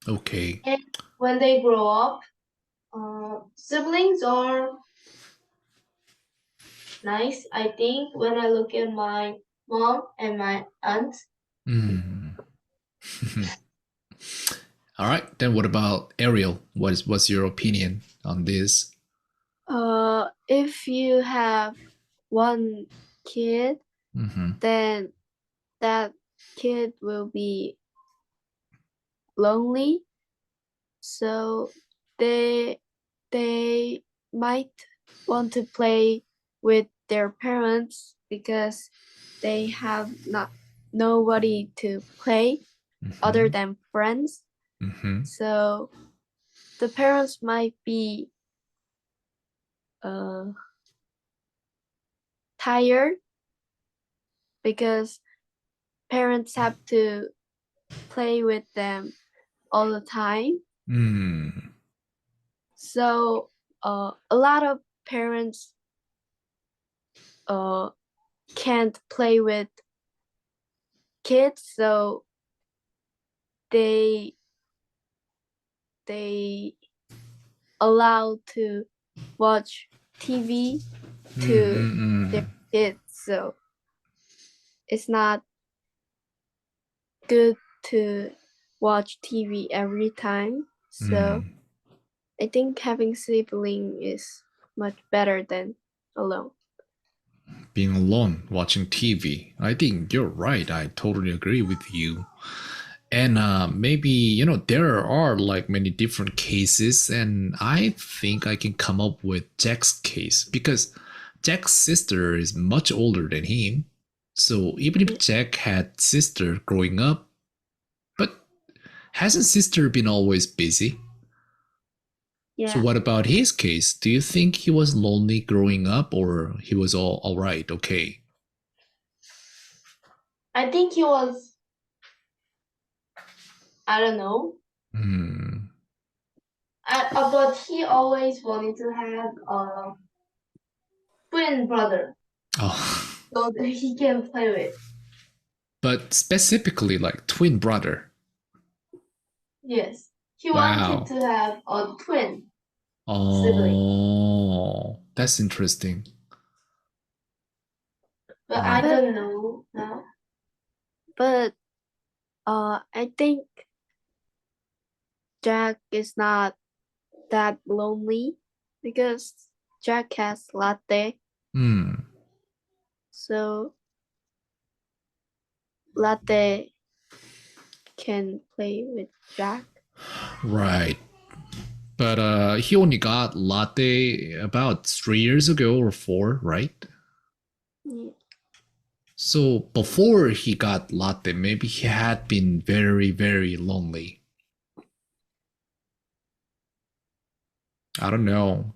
Okay. And when they grow up, siblings are nice, I think, when I look at my mom and my aunt. All right. Then what about Ariel? What's your opinion on this? If you have one kid, then that kid will be lonely. So they might want to play with their parents because they have nobody to play other than friends. So the parents might be tired because parents have to play with them all the time. So a lot of parents can't play with kids, so they allow to watch TV to their kids. So it's not good to watch TV every time. So I think having sibling is much better than alone. Being alone watching TV. I think you're right. I totally agree with you. And maybe, you know, there are like many different cases, and I think I can come up with Jack's case because Jack's sister is much older than him. So even if Jack had sister growing up, but hasn't sister been always busy? Yeah. So what about his case? Do you think he was lonely growing up, or he was all right, okay? I think he was, I don't know. But he always wanted to have a twin brother Oh, so that he can play with. but specifically like twin brother. Yes. He Wow. wanted to have a twin. Oh, that's interesting. But I don't know now. But I think Jack is not that lonely because Jack has Latte. So Latte can play with Jack. Right. But he only got Latte about 3 years ago or 4, right? Yeah. So before he got Latte, maybe he had been very, very lonely. I don't know.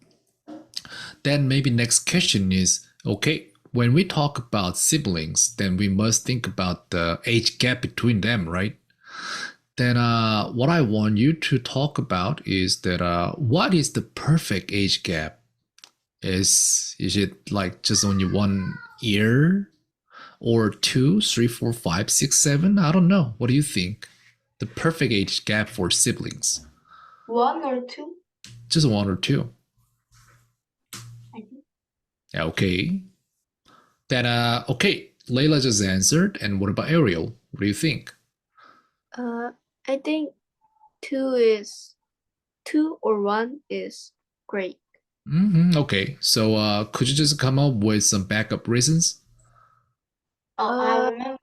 Then maybe next question is, okay, when we talk about siblings, then we must think about the age gap between them, right? Then what I want you to talk about is that what is the perfect age gap? Is it like just only 1 year? Or 2, 3, 4, 5, 6, 7? I don't know. What do you think? The perfect age gap for siblings? 1 or 2? Just 1 or 2. I think. Okay. Then, okay, Layla just answered. And what about Ariel? What do you think? I think 2 or 1 is great. Okay. So could you just come up with some backup reasons? I remember.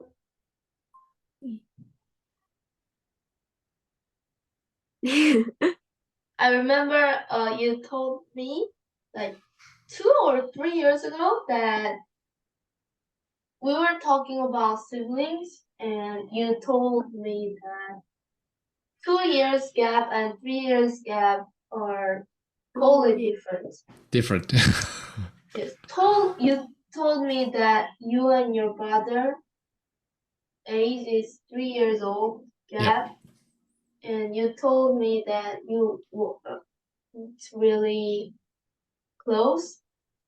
I remember you told me like 2 or 3 years ago that we were talking about siblings, and you told me that 2 years gap and 3 years gap are totally different. Different. Yes, you told me that you and your brother age is 3 years old gap, and you told me that it's really close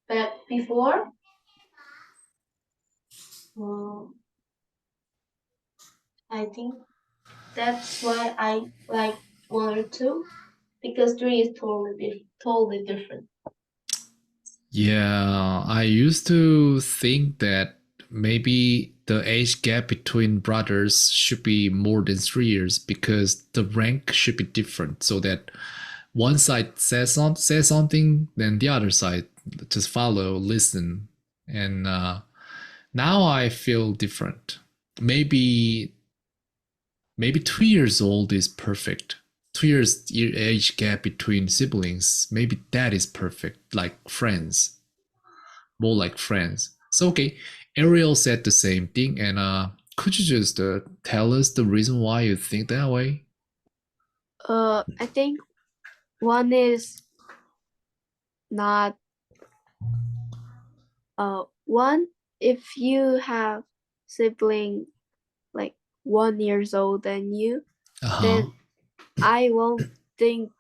back before. I think that's why I like 1 or 2, because 3 is totally different. Yeah, I used to think that maybe the age gap between brothers should be more than 3 years because the rank should be different so that one side says something, then the other side just follow, listen. And now I feel different. Maybe 2 years old is perfect. 2 years age gap between siblings, maybe that is perfect, like friends, more like friends. So okay, Ariel said the same thing, and could you just tell us the reason why you think that way? I think 1 is not 1 if you have sibling like 1 years old than you, then I won't think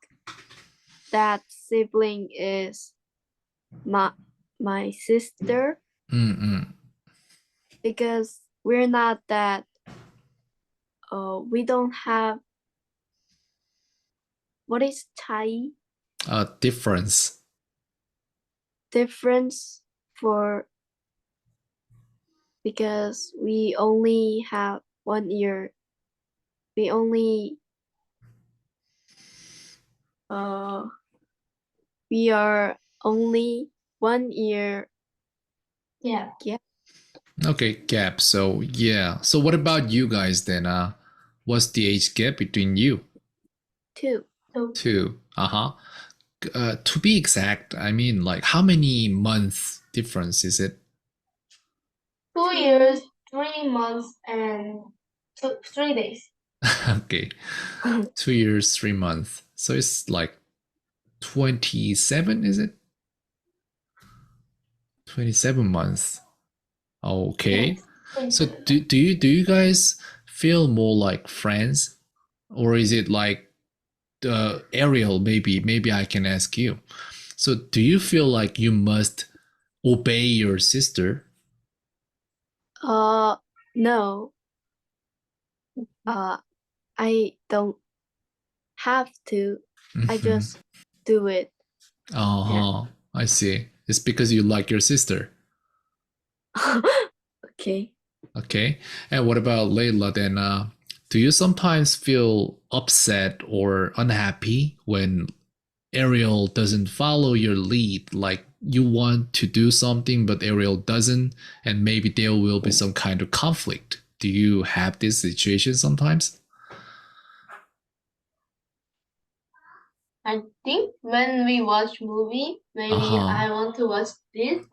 that sibling is my sister, because we're not that we don't have, what is tai? Difference for, because we only have 1 year. We only we are only 1 year. Yeah. Okay, gap. So yeah. So what about you guys then? What's the age gap between you? 2. 2. To be exact, I mean, like, how many months difference is it? 2 years, 3 months, and 3 days. Okay. 2 years, 3 months. So it's like 27, is it? 27 months. Okay. Yes. So do you guys feel more like friends, or is it like Ariel? Maybe I can ask you. So do you feel like you must obey your sister? No. I don't have to. I just do it. I see. It's because you like your sister. Okay. Okay. And what about Layla then? Do you sometimes feel upset or unhappy when Ariel doesn't follow your lead? Like you want to do something, but Ariel doesn't, and maybe there will be some kind of conflict. Do you have this situation sometimes? I think when we watch movie, maybe I want to watch this,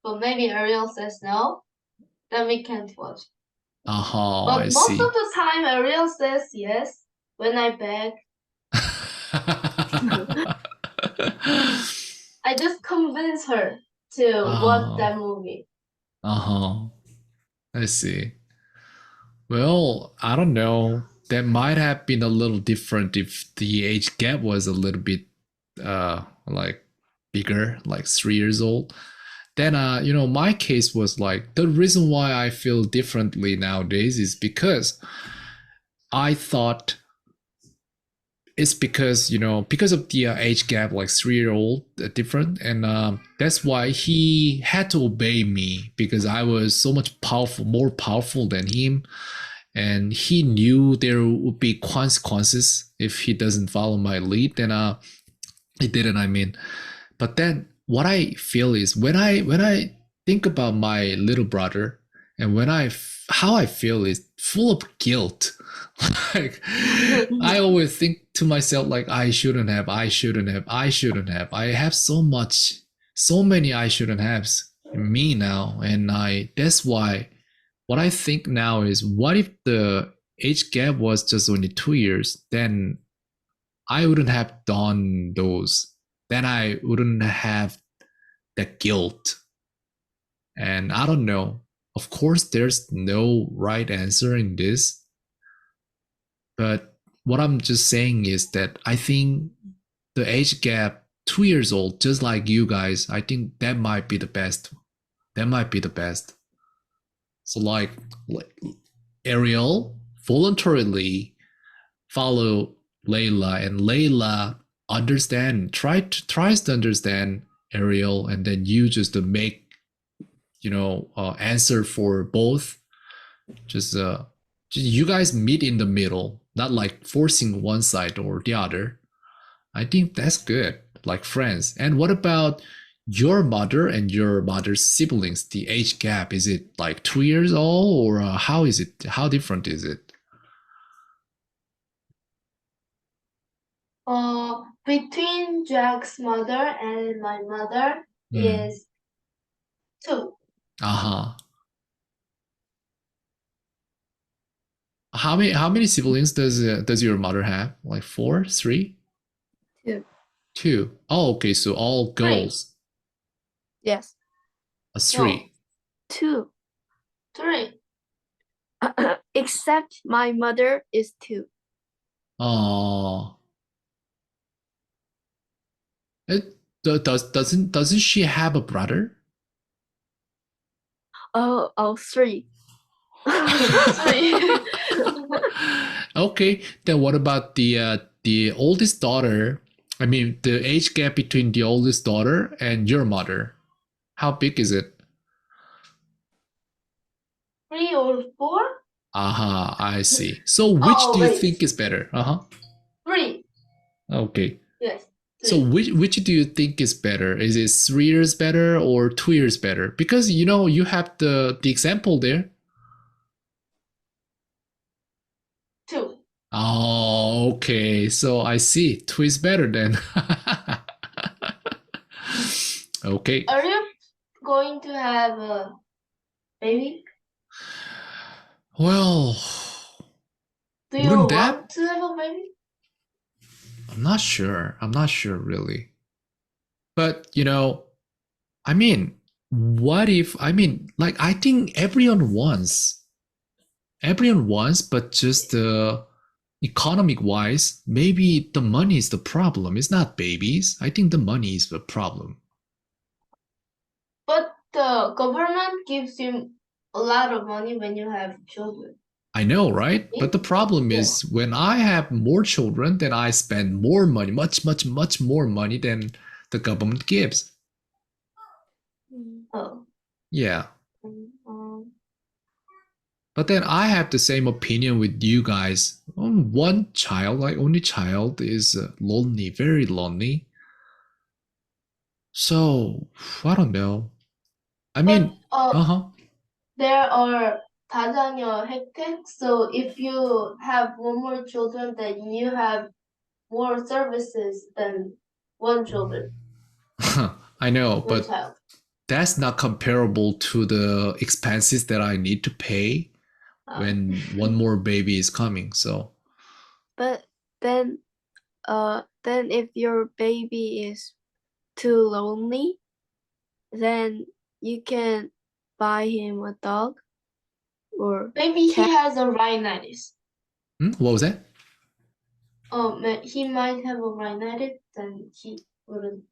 but maybe Ariel says no, then we can't watch. But I most see. of the time, Ariel says yes when I beg. I just convince her to watch that movie. I see. Well, I don't know. That might have been a little different if the age gap was a little bit like bigger, like 3 years old. Then my case was like, the reason why I feel differently nowadays is because I thought it's because because of the age gap, like 3-year-old different, and that's why he had to obey me because I was so much more powerful than him, and he knew there would be consequences if he doesn't follow my lead. Then he didn't, I mean. But then what I feel is when I think about my little brother, and how I feel is full of guilt. Like I always think to myself like I shouldn't have. I have so many I shouldn't haves in me now, and that's why what I think now is, what if the age gap was just only 2 years? Then I wouldn't have done those. Then I wouldn't have that guilt. And I don't know. Of course, there's no right answer in this. But what I'm just saying is that I think the age gap, 2 years old, just like you guys, I think that might be the best. So like Ariel voluntarily follow Layla, and Layla tries to understand Ariel, and then you just make answer for both. Just you guys meet in the middle, not like forcing one side or the other. I think that's good, like friends. And what about your mother and your mother's siblings? The age gap, is it like 2 years old, or how is it? How different is it? Between Jack's mother and my mother is 2. How many siblings does your mother have? Like 4, 3? 2. 2. Oh, okay. So all girls. Yes. 3. 2. 3. Except my mother is 2. Oh. Doesn't she have a brother? Oh, 3. 3. Okay, then what about the oldest daughter? I mean, the age gap between the oldest daughter and your mother. How big is it? 3 or 4? I see. So which do you think is better? 3. Okay. Yes. 3. So which do you think is better? Is it 3 years better or 2 years better? Because you have the example there. 2. Oh, okay. So I see. Two is better then. Okay. Are you going to have a baby? Well, Do you wouldn't that? want to have a baby? I'm not sure. I'm not sure really. But, you know, I mean, what if, I mean, like, I think everyone wants, but just economic wise, maybe the money is the problem. It's not babies. I think the money is the problem. But the government gives you a lot of money when you have children. I know, right? But the problem is when I have more children, then I spend more money, much more money than the government gives. Oh. Yeah. Um, But then I have the same opinion with you guys. One child, like only child, is lonely, very lonely. So I don't know. I mean, there are 다자녀 혜택. So if you have one more children, then you have more services than one children. I know, One but child. that's not comparable to the expenses that I need to pay when one more baby is coming. So, But then if your baby is too lonely, then you can buy him a dog or Maybe cat. he has a rhinitis. what was that? He might have a rhinitis, then he won't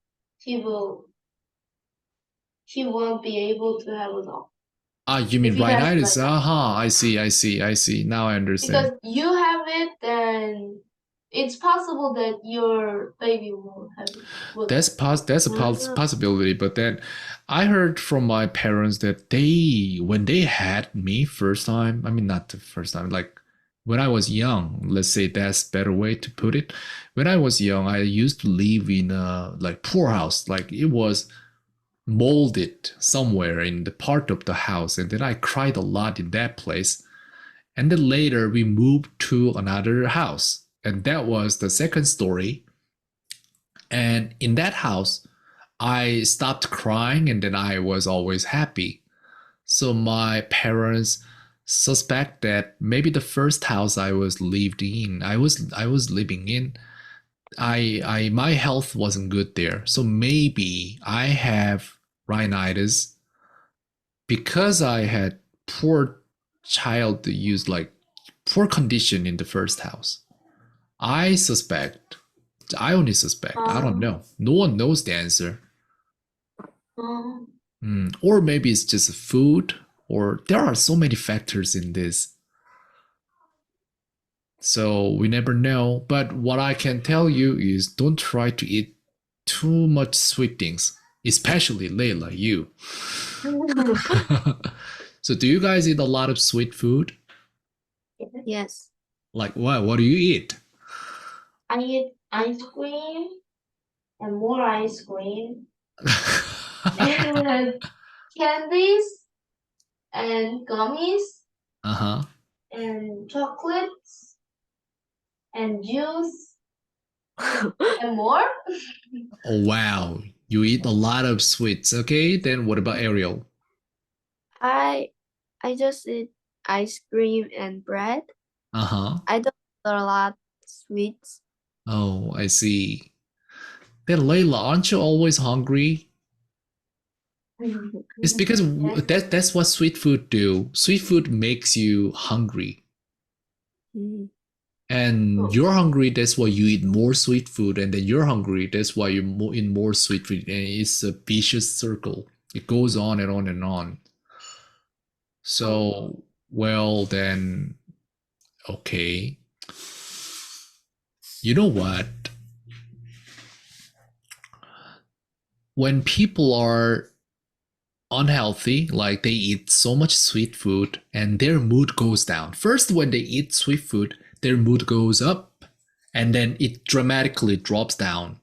be able to have a dog. You mean If he has rhinitis? rhinitis. I see. Now I understand. Because you have it, then it's possible that your baby won't have it. That's a possibility. But then I heard from my parents that when they had me first time, I mean, not the first time, like when I was young, let's say that's a better way to put it. When I was young, I used to live in a like poor house, like it was molded somewhere in the part of the house, and then I cried a lot in that place. And then later we moved to another house, and that was the second story. And in that house, I stopped crying, and then I was always happy. So my parents suspect that maybe the first house I was living in, my health wasn't good there. So maybe I have rhinitis because I had poor condition in the first house. I only suspect. I don't know. No one knows the answer. Or maybe it's just food, or there are so many factors in this. So we never know. But what I can tell you is don't try to eat too much sweet things, especially Layla, you. So do you guys eat a lot of sweet food? Yes. Like what? What do you eat? I eat ice cream and more ice cream and candies and gummies and chocolates and juice and more. Oh wow, you eat a lot of sweets. Okay, then what about Ariel? I just eat ice cream and bread. I don't eat a lot of sweets. Oh, I see. Then Layla, aren't you always hungry? It's because that's what sweet food do. Sweet food makes you hungry. And you're hungry, that's why you eat more sweet food. And then you're hungry, that's why you're eat more sweet food. And it's a vicious circle. It goes on and on and on. So, well, then, okay. You know what? When people are unhealthy, like they eat so much sweet food and their mood goes down. First, when they eat sweet food, their mood goes up and then it dramatically drops down.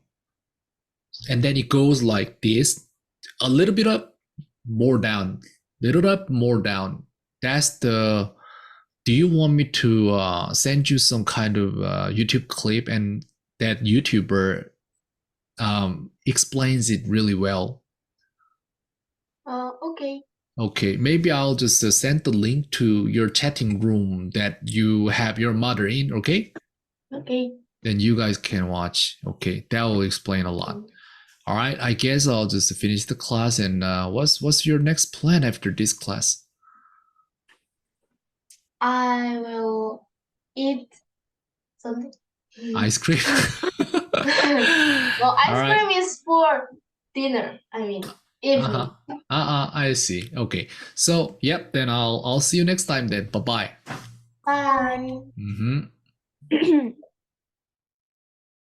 And then it goes like this, a little bit up, more down, little up, more down. That's the do you want me to send you some kind of YouTube clip and that YouTuber explains it really well? Okay. Okay, maybe I'll just send the link to your chatting room that you have your mother in, okay? Okay. Then you guys can watch. Okay, that will explain a lot. All right, I guess I'll just finish the class. And what's your next plan after this class? I will eat something. Ice cream. Well, ice All right. cream is for dinner. I mean, evening. I see. Okay. So, yep, then I'll see you next time then. Bye-bye. Bye. Mm-hmm.